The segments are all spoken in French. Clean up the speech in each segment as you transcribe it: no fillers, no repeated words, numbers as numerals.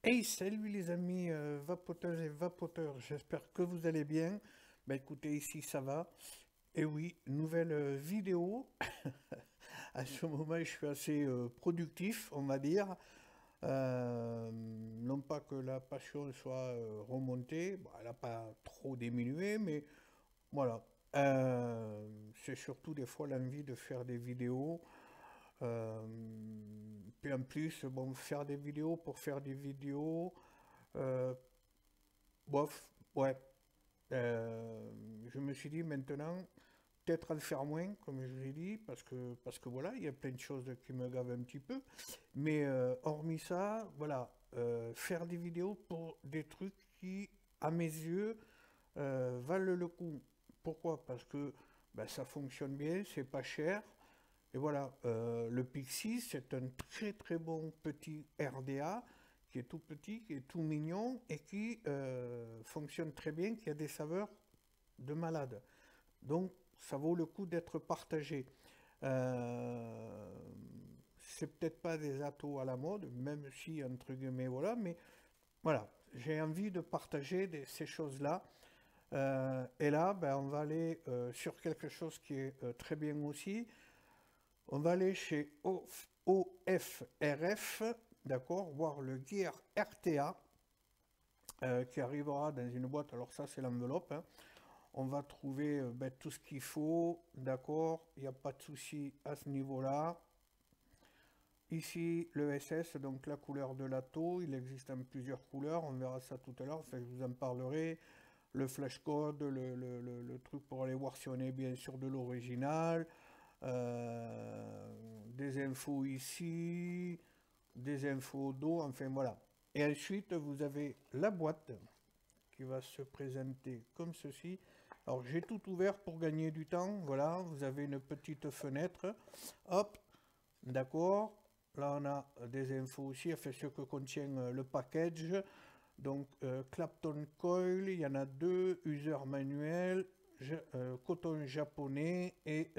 Hey, salut les amis vapoteuses et vapoteurs, j'espère que vous allez bien. Bah écoutez, ici ça va. Et oui, nouvelle vidéo. À ce moment, je suis assez productif, on va dire. Non pas que la passion soit remontée, bon, elle n'a pas trop diminué, mais voilà. C'est surtout des fois l'envie de faire des vidéos. Euh, Puis en plus, bon, faire des vidéos pour faire des vidéos. euh, Bof, ouais. Je me suis dit maintenant, peut-être à le faire moins, comme je l'ai dit, parce que voilà, il y a plein de choses qui me gavent un petit peu. Mais hormis ça, voilà, faire des vidéos pour des trucs qui, à mes yeux, valent le coup. Pourquoi? Parce que ben, ça fonctionne bien, c'est pas cher. Et voilà, le Pixie, c'est un très très bon petit RDA qui est tout petit, qui est tout mignon et qui fonctionne très bien, qui a des saveurs de malade. Donc, ça vaut le coup d'être partagé. Euh, c'est peut-être pas des atos à la mode, même si, entre guillemets, voilà, mais voilà, j'ai envie de partager ces choses-là. Et là, ben, on va aller sur quelque chose qui est très bien aussi. On va aller chez OFRF, d'accord, voir le Gear RTA qui arrivera dans une boîte. Alors ça, c'est l'enveloppe, hein. On va trouver ben, tout ce qu'il faut, d'accord, il n'y a pas de souci à ce niveau-là. Ici, le SS, donc la couleur de l'ATO, il existe en plusieurs couleurs, on verra ça tout à l'heure, enfin, je vous en parlerai. Le flash code, le truc pour aller voir si on est bien sûr de l'original. Des infos ici, des infos d'eau, enfin voilà. Et ensuite, vous avez la boîte qui va se présenter comme ceci. Alors, j'ai tout ouvert pour gagner du temps. Voilà, vous avez une petite fenêtre. Hop, d'accord. Là, on a des infos aussi, enfin, ce que contient le package. Donc, Clapton Coil, il y en a deux, user manuel, coton japonais et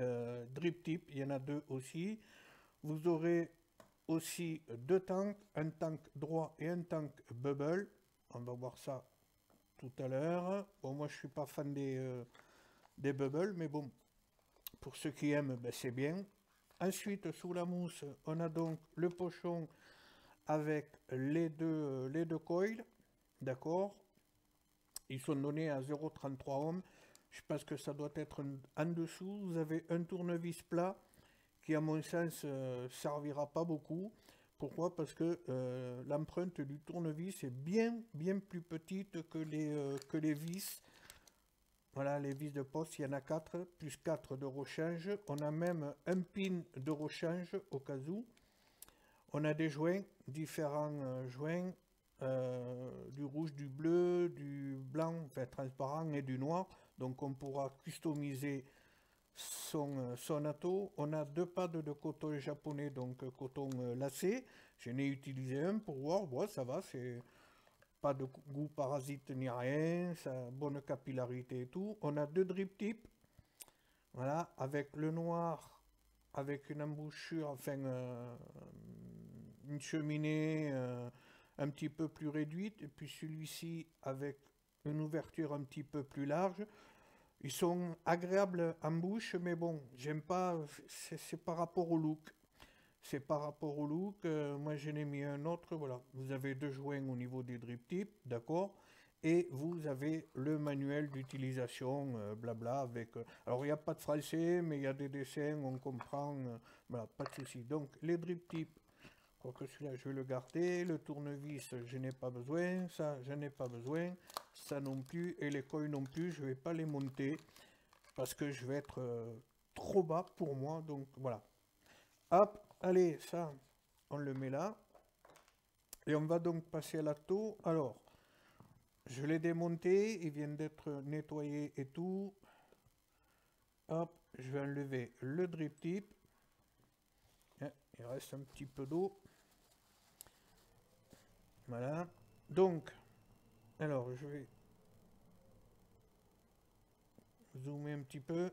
drip tip, il y en a deux aussi. Vous aurez aussi deux tanks, un tank droit et un tank bubble. On va voir ça tout à l'heure. Bon, moi je suis pas fan des bubbles, mais bon, pour ceux qui aiment, ben, c'est bien. Ensuite, sous la mousse, on a donc le pochon avec les deux coils, d'accord. Ils sont donnés à 0,33 ohms. Je pense que ça doit être en dessous. Vous avez un tournevis plat qui, à mon sens, servira pas beaucoup. Pourquoi? Parce que l'empreinte du tournevis est bien plus petite que les vis. Voilà, les vis de poste, il y en a 4, plus 4 de rechange. On a même un pin de rechange au cas où. On a des joints, différents joints, du rouge, du bleu, du blanc, enfin transparent et du noir. Donc on pourra customiser son ato. On a deux pads de coton japonais, donc coton lacé. Je n'ai utilisé un pour voir, bon, ça va, c'est pas de goût parasite ni rien, ça, bonne capillarité et tout. On a deux drip tips, voilà, avec le noir, avec une embouchure, enfin une cheminée un petit peu plus réduite, et puis celui-ci avec une ouverture un petit peu plus large. Ils sont agréables en bouche, mais bon, j'aime pas, c'est par rapport au look. C'est par rapport au look, moi j'en ai mis un autre, voilà. Vous avez deux joints au niveau des drip tips, d'accord? Et vous avez le manuel d'utilisation, blabla, avec... alors il n'y a pas de français, mais il y a des dessins, on comprend, voilà, pas de souci. Donc les drip tips, quoique celui-là je vais le garder, le tournevis je n'ai pas besoin, ça je n'ai pas besoin, ça non plus, et les coils non plus, je ne vais pas les monter, parce que je vais être trop bas pour moi, donc voilà. Hop, allez, ça, on le met là. Et on va donc passer à la taux. Alors, je l'ai démonté, il vient d'être nettoyé et tout. Hop, je vais enlever le drip tip. Il reste un petit peu d'eau. Voilà. Donc, alors, je vais zoomer un petit peu,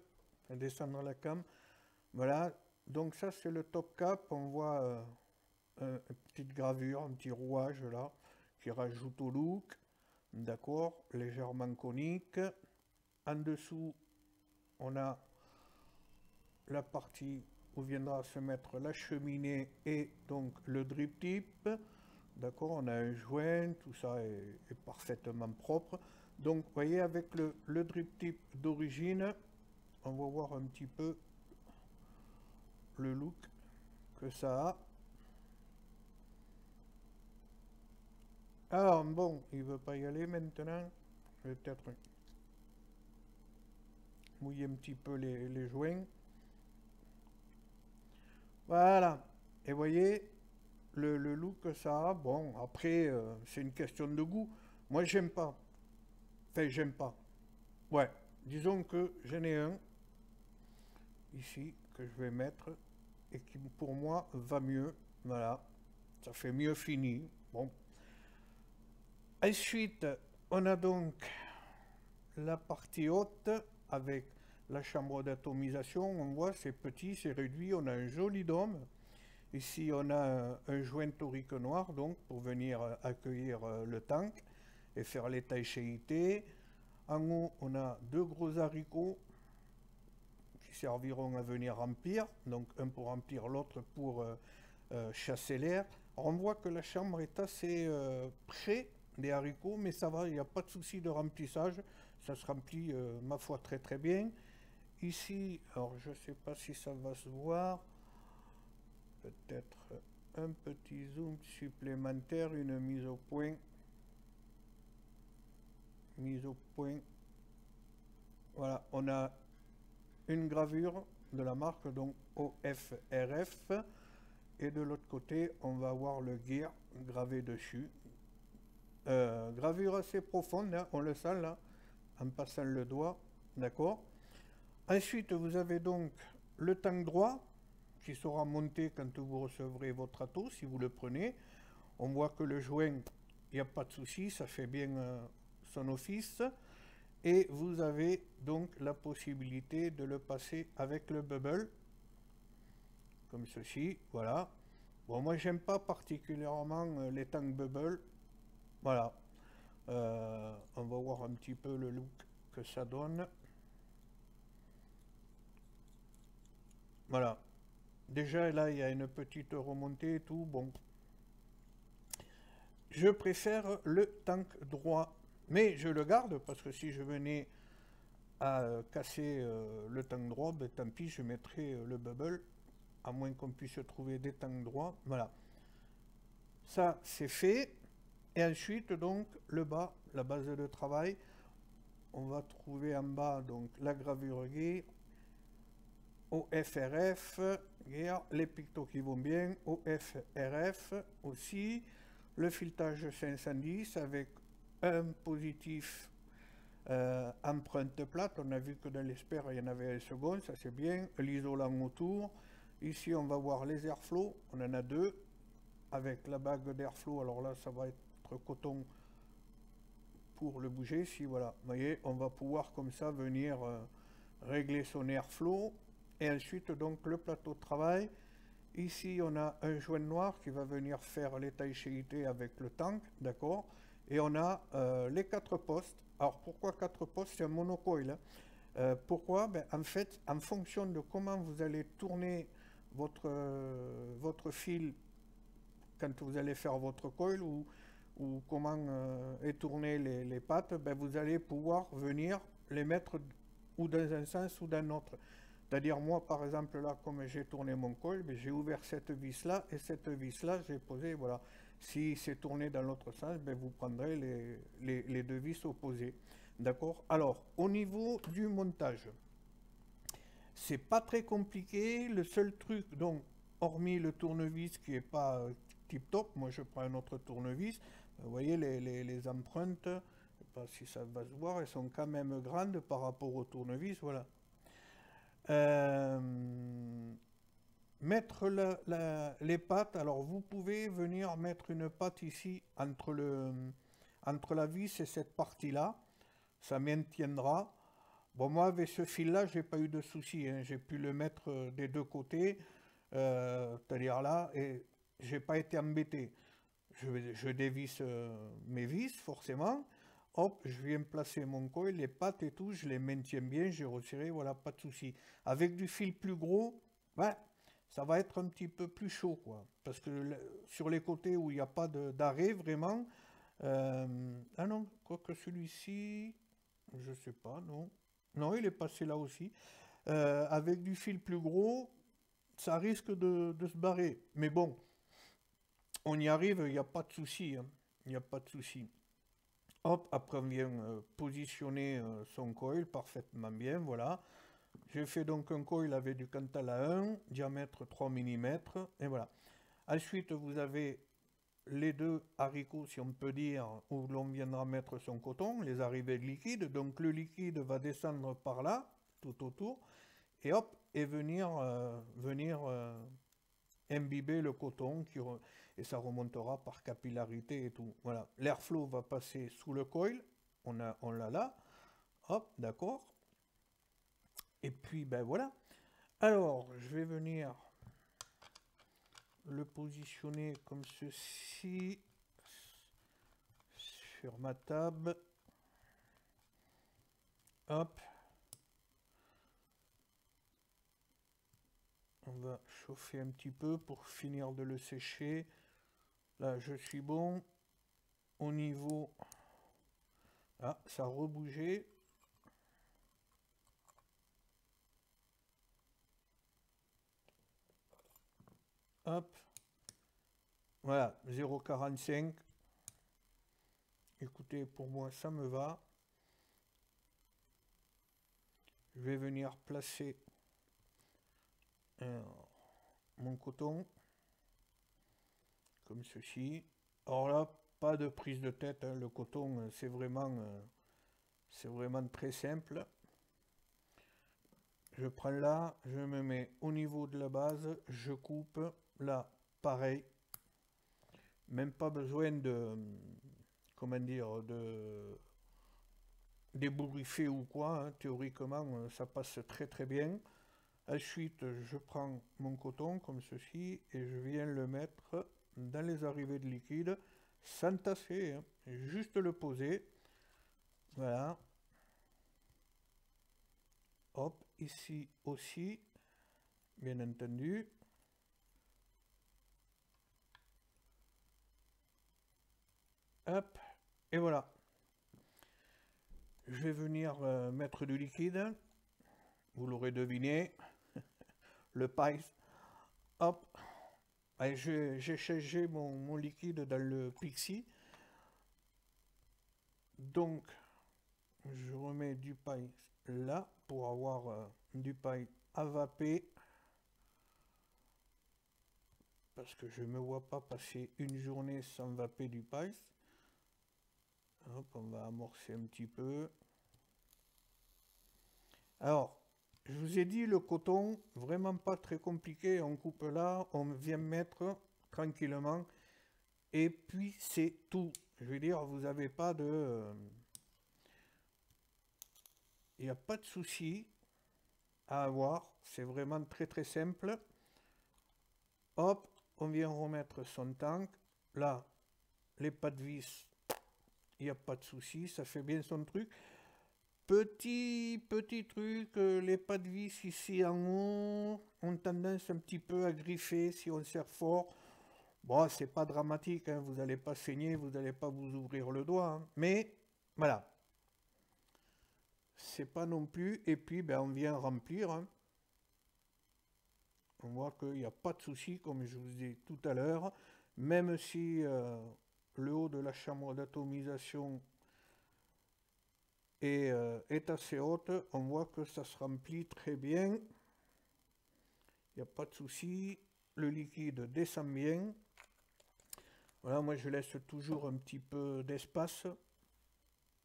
descendre la cam. Voilà. Donc ça, c'est le top cap. On voit une petite gravure, un petit rouage là, qui rajoute au look, d'accord, légèrement conique. En dessous, on a la partie où viendra se mettre la cheminée et donc le drip tip. D'accord, on a un joint, tout ça est parfaitement propre. Donc, vous voyez, avec le drip tip d'origine, on va voir un petit peu le look que ça a. Alors, bon, il veut pas y aller maintenant. Je vais peut-être mouiller un petit peu les joints. Voilà. Et vous voyez, le look que ça a, bon, après, c'est une question de goût. Moi, j'aime pas. Enfin, j'aime pas. Ouais, disons que j'en ai un, ici, que je vais mettre, et qui, pour moi, va mieux. Voilà. Ça fait mieux fini. Bon. Ensuite, on a donc la partie haute, avec la chambre d'atomisation. On voit, c'est petit, c'est réduit. On a un joli dôme. Ici, on a un joint torique noir, donc, pour venir accueillir le tank et faire l'étanchéité. En haut, on a deux gros haricots qui serviront à venir remplir, donc un pour remplir, l'autre pour chasser l'air. On voit que la chambre est assez près des haricots, mais ça va, il n'y a pas de souci de remplissage, ça se remplit, ma foi, très très bien. Ici, alors je ne sais pas si ça va se voir, peut-être un petit zoom supplémentaire, une mise au point. Mise au point. Voilà, on a une gravure de la marque, donc OFRF. Et de l'autre côté, on va avoir le gear gravé dessus. Gravure assez profonde, hein, on le sent là, en passant le doigt. D'accord. Ensuite, vous avez donc le tank droit qui sera monté quand vous recevrez votre ato, si vous le prenez. On voit que le joint, il n'y a pas de souci, ça fait bien son office. Et vous avez donc la possibilité de le passer avec le bubble, comme ceci, voilà. Bon, moi, j'aime pas particulièrement les tanks bubble. Voilà. On va voir un petit peu le look que ça donne. Voilà. Déjà, là, il y a une petite remontée et tout. Bon. Je préfère le tank droit. Mais je le garde parce que si je venais à casser le tank droit, ben, tant pis, je mettrai le bubble. À moins qu'on puisse trouver des tanks droits. Voilà. Ça, c'est fait. Et ensuite, donc, le bas, la base de travail. On va trouver en bas, donc, la gravure gear. OFRF, gear, les pictos qui vont bien. OFRF aussi. Le filetage 510 avec un positif empreinte plate. On a vu que dans l'Esper, il y en avait un second. Ça, c'est bien. L'isolant autour. Ici, on va voir les airflow, on en a deux, avec la bague d'airflow, alors là, ça va être coton pour le bouger, si voilà, vous voyez, on va pouvoir comme ça venir régler son airflow, et ensuite, donc, le plateau de travail. Ici, on a un joint noir qui va venir faire l'étanchéité avec le tank, d'accord, et on a les 4 postes. Alors, pourquoi 4 postes? C'est un monocoil, hein. Pourquoi? Ben, en fait, en fonction de comment vous allez tourner votre fil quand vous allez faire votre coil ou comment est tourné les pattes, ben vous allez pouvoir venir les mettre ou dans un sens ou dans l'autre. C'est-à-dire moi par exemple là, comme j'ai tourné mon coil, ben, j'ai ouvert cette vis là et cette vis là j'ai posé, voilà. Si c'est tourné dans l'autre sens, ben, vous prendrez les deux vis opposées. D'accord. Alors au niveau du montage, c'est pas très compliqué. Le seul truc, donc, hormis le tournevis qui est pas tip top, moi je prends un autre tournevis. Vous voyez les empreintes, je sais pas si ça va se voir, elles sont quand même grandes par rapport au tournevis, voilà. Euh, mettre les pattes, alors vous pouvez venir mettre une patte ici entre la vis et cette partie-là, ça maintiendra. Bon, moi, avec ce fil-là, j'ai pas eu de souci, hein. J'ai pu le mettre des deux côtés, c'est-à-dire là, et j'ai pas été embêté. je dévisse mes vis, forcément. Hop, je viens placer mon coil, les pattes et tout, je les maintiens bien, j'ai resserré, voilà, pas de souci. Avec du fil plus gros, ben, ça va être un petit peu plus chaud, quoi. Parce que sur les côtés où il n'y a pas d'arrêt, vraiment, ah non, quoique celui-ci, je sais pas, non. Non, il est passé là aussi. Avec du fil plus gros, ça risque de se barrer. Mais bon, on y arrive, il n'y a pas de souci, hein. Il n'y a pas de souci. Hop, après on vient positionner son coil parfaitement bien, voilà. J'ai fait donc un coil avec du Cantal à 1, diamètre 3 mm, et voilà. Ensuite, vous avez les deux haricots, si on peut dire, où l'on viendra mettre son coton, les arrivées de liquide. Donc le liquide va descendre par là, tout autour, et hop, et venir imbiber le coton et ça remontera par capillarité et tout. Voilà, l'airflow va passer sous le coil, on l'a là, hop, d'accord. Et puis ben voilà. Alors, je vais venir le positionner comme ceci sur ma table. Hop. On va chauffer un petit peu pour finir de le sécher. Là, je suis bon. Au niveau... Ah, ça a rebougé. Hop. Voilà, 0,45. Écoutez, pour moi, ça me va. Je vais venir placer mon coton comme ceci. Alors là, pas de prise de tête, hein. Le coton, c'est vraiment très simple. Je prends là, je me mets au niveau de la base, je coupe. Là, pareil. Même pas besoin de, comment dire, de d'ébouriffer ou quoi, hein. Théoriquement, ça passe très très bien. Ensuite, je prends mon coton comme ceci et je viens le mettre dans les arrivées de liquide sans tasser, hein. Juste le poser. Voilà. Hop, ici aussi, bien entendu. Hop, et voilà. Je vais venir mettre du liquide. Vous l'aurez deviné, le pipe. Hop, j'ai changé mon liquide dans le Pixie. Donc, je remets du paille là pour avoir du paille avapé. Parce que je ne me vois pas passer une journée sans vaper du paille. Hop, on va amorcer un petit peu. Alors, je vous ai dit le coton, vraiment pas très compliqué. On coupe là, on vient mettre tranquillement. Et puis c'est tout. Je veux dire, vous n'avez pas de... Il n'y a pas de souci à avoir. C'est vraiment très très simple. Hop, on vient remettre son tank. Là, les pas de vis, il n'y a pas de souci, ça fait bien son truc. Petit truc, les pas de vis ici en haut ont tendance un petit peu à griffer si on serre fort. Bon, c'est pas dramatique, hein, vous n'allez pas saigner, vous n'allez pas vous ouvrir le doigt, hein. Mais voilà, c'est pas non plus. Et puis ben, on vient remplir, hein. On voit qu'il n'y a pas de souci, comme je vous ai dit tout à l'heure, même si le haut de la chambre d'atomisation est assez haute, on voit que ça se remplit très bien. Il n'y a pas de souci, le liquide descend bien. Voilà, moi je laisse toujours un petit peu d'espace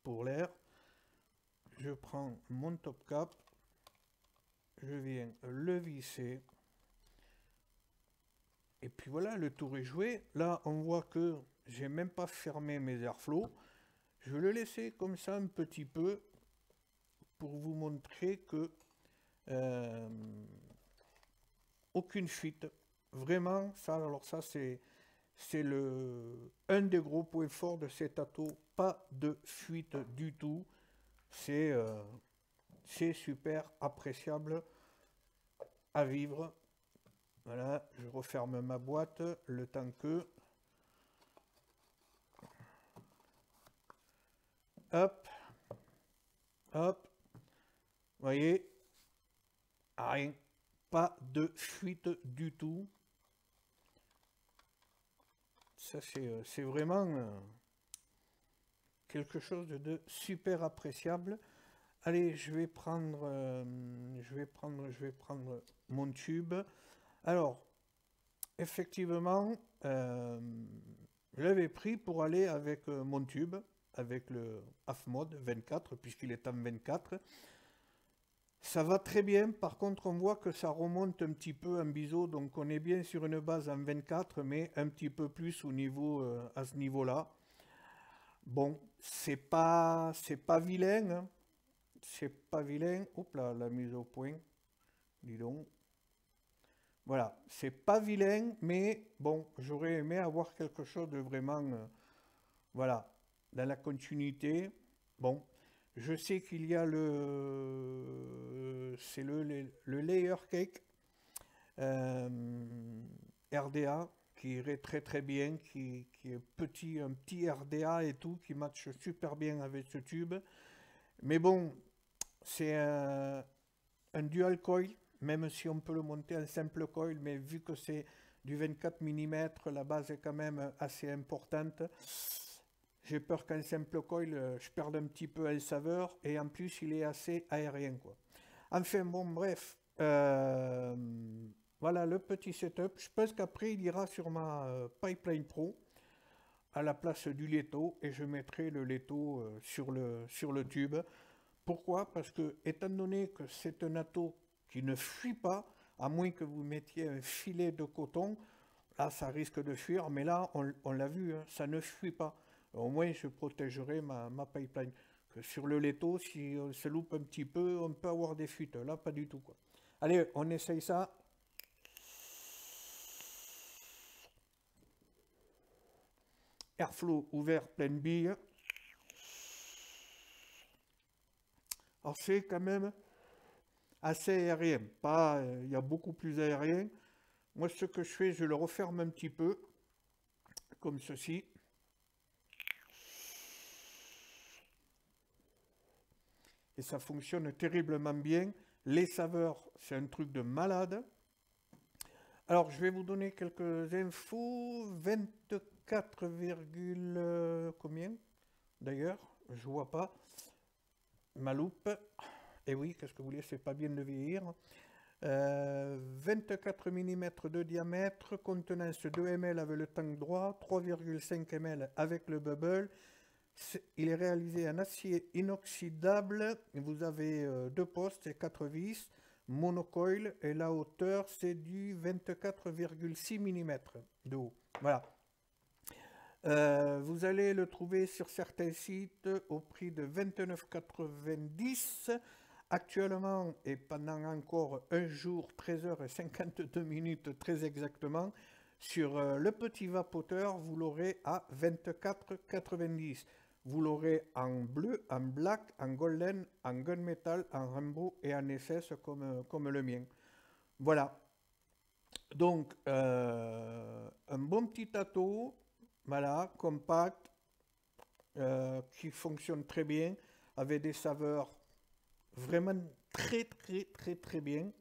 pour l'air. Je prends mon top cap, je viens le visser. Et puis voilà, le tour est joué. Là, on voit que j'ai même pas fermé mes airflows. Je vais le laisser comme ça un petit peu pour vous montrer que aucune fuite. Vraiment, ça, alors ça c'est C'est un des gros points forts de cet ato. Pas de fuite du tout. C'est super appréciable à vivre. Voilà, je referme ma boîte le temps que... Hop, hop, vous voyez, rien, pas de fuite du tout. Ça, c'est vraiment quelque chose de super appréciable. Allez, je vais prendre mon tube. Alors, effectivement, je l'avais pris pour aller avec mon tube, avec le AFMOD 24, puisqu'il est en 24. Ça va très bien, par contre on voit que ça remonte un petit peu en biseau, donc on est bien sur une base en 24, mais un petit peu plus au niveau, à ce niveau-là. Bon, c'est pas vilain, hein. C'est pas vilain. Hop là, la mise au point, dis donc. Voilà, c'est pas vilain, mais bon, j'aurais aimé avoir quelque chose de vraiment, voilà, dans la continuité. Bon, je sais qu'il y a c'est le layer cake RDA qui irait très très bien, qui est petit, un petit RDA et tout, qui matche super bien avec ce tube. Mais bon, c'est un dual coil, même si on peut le monter en simple coil, mais vu que c'est du 24 mm, la base est quand même assez importante. J'ai peur qu'en simple coil, je perde un petit peu en saveur, et en plus, il est assez aérien, quoi. Enfin, bon, bref. Voilà le petit setup. Je pense qu'après, il ira sur ma Pipeline Pro à la place du Leto, et je mettrai le Leto sur le tube. Pourquoi? Parce que, étant donné que c'est un ato qui ne fuit pas, à moins que vous mettiez un filet de coton, là ça risque de fuir, mais là on l'a vu, hein, ça ne fuit pas. Au moins je protégerai ma pipeline. Que sur le Leto, si on se loupe un petit peu, on peut avoir des fuites. Là, pas du tout, quoi. Allez, on essaye ça. Airflow ouvert, pleine bille. Alors c'est quand même assez aérien. Pas, il y a beaucoup plus aérien. Moi, ce que je fais, je le referme un petit peu, comme ceci. Et ça fonctionne terriblement bien. Les saveurs, c'est un truc de malade. Alors, je vais vous donner quelques infos. 24, combien d'ailleurs? Je vois pas. Ma loupe. Et oui, qu'est-ce que vous voulez, c'est pas bien de vieillir. 24 mm de diamètre, contenance 2 ml avec le tank droit, 3,5 ml avec le bubble. Il est réalisé en acier inoxydable. Vous avez deux postes et 4 vis, monocoil, et la hauteur c'est du 24,6 mm de haut. Voilà. Vous allez le trouver sur certains sites au prix de 29,90 € actuellement, et pendant encore un jour, 13h52 très exactement. Sur le petit vapoteur, vous l'aurez à 24,90 €. Vous l'aurez en bleu, en black, en golden, en gunmetal, en rainbow et en SS comme le mien. Voilà. Donc, un bon petit ato, voilà, compact, qui fonctionne très bien, avec des saveurs vraiment très bien.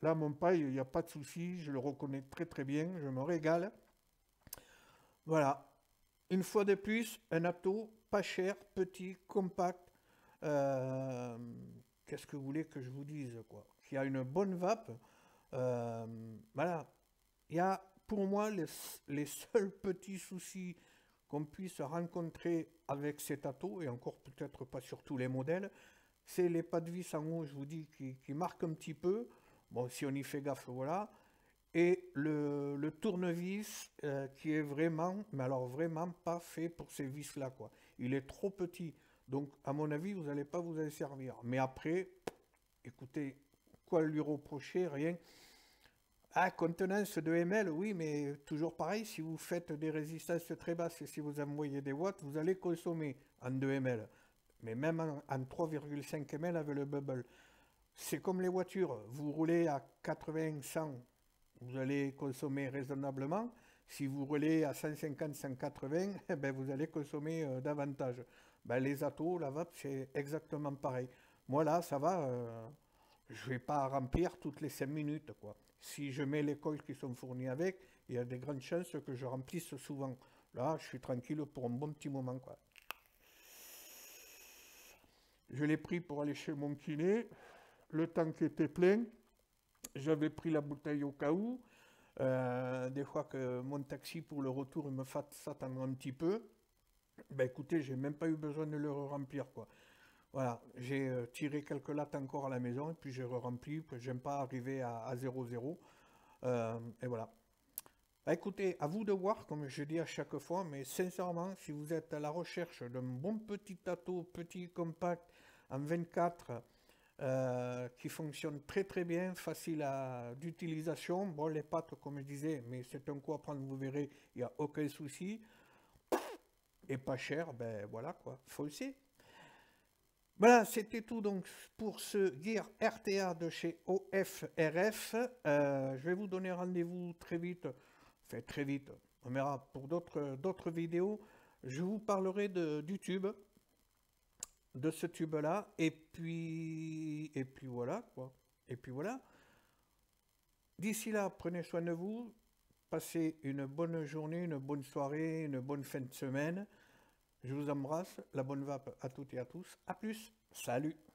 Là, mon paille, il n'y a pas de souci, je le reconnais très bien, je me régale. Voilà. Une fois de plus, un ato pas cher, petit, compact. Euh, Qu'est-ce que vous voulez que je vous dise, quoi? Qui a une bonne vape. Voilà. Il y a pour moi les seuls petits soucis qu'on puisse rencontrer avec cet ato, et encore peut-être pas sur tous les modèles, c'est les pas de vis en haut, je vous dis, qui marquent un petit peu. Bon, si on y fait gaffe, voilà. Et le tournevis qui est vraiment, mais alors vraiment pas fait pour ces vis-là, quoi. Il est trop petit. Donc, à mon avis, vous n'allez pas vous en servir. Mais après, écoutez, quoi lui reprocher? Rien. Ah, contenance de ml, oui, mais toujours pareil, si vous faites des résistances très basses et si vous envoyez des watts, vous allez consommer en 2 ml. Mais même en 3,5 ml avec le bubble. C'est comme les voitures, vous roulez à 80, 100, vous allez consommer raisonnablement. Si vous roulez à 150, 180, eh ben vous allez consommer davantage. Ben, les atos, la vape, c'est exactement pareil. Moi là, ça va, je vais pas remplir toutes les 5 minutes, quoi. Si je mets les coils qui sont fournis avec, il y a des grandes chances que je remplisse souvent. Là, je suis tranquille pour un bon petit moment, quoi. Je l'ai pris pour aller chez mon kiné. Le tank était plein. J'avais pris la bouteille au cas où. Des fois que mon taxi pour le retour il me fasse attendre un petit peu. Ben écoutez, j'ai même pas eu besoin de le remplir, quoi. Voilà, j'ai tiré quelques lattes encore à la maison et puis j'ai re-rempli, que j'aime pas arriver à 0,0. Et voilà. Bah, écoutez, à vous de voir, comme je dis à chaque fois, mais sincèrement, si vous êtes à la recherche d'un bon petit ato, petit compact en 24, qui fonctionne très très bien, facile d'utilisation, bon les pattes comme je disais, mais c'est un coup à prendre, vous verrez, il n'y a aucun souci, et pas cher, ben voilà quoi, faut le sait. Voilà, c'était tout donc pour ce Gear RTA de chez OFRF. Je vais vous donner rendez-vous très vite, enfin très vite, on verra pour d'autres vidéos. Je vous parlerai du tube, de ce tube-là, et puis voilà quoi. Et puis voilà. D'ici là, prenez soin de vous, passez une bonne journée, une bonne soirée, une bonne fin de semaine. Je vous embrasse, la bonne vape à toutes et à tous. À plus, salut!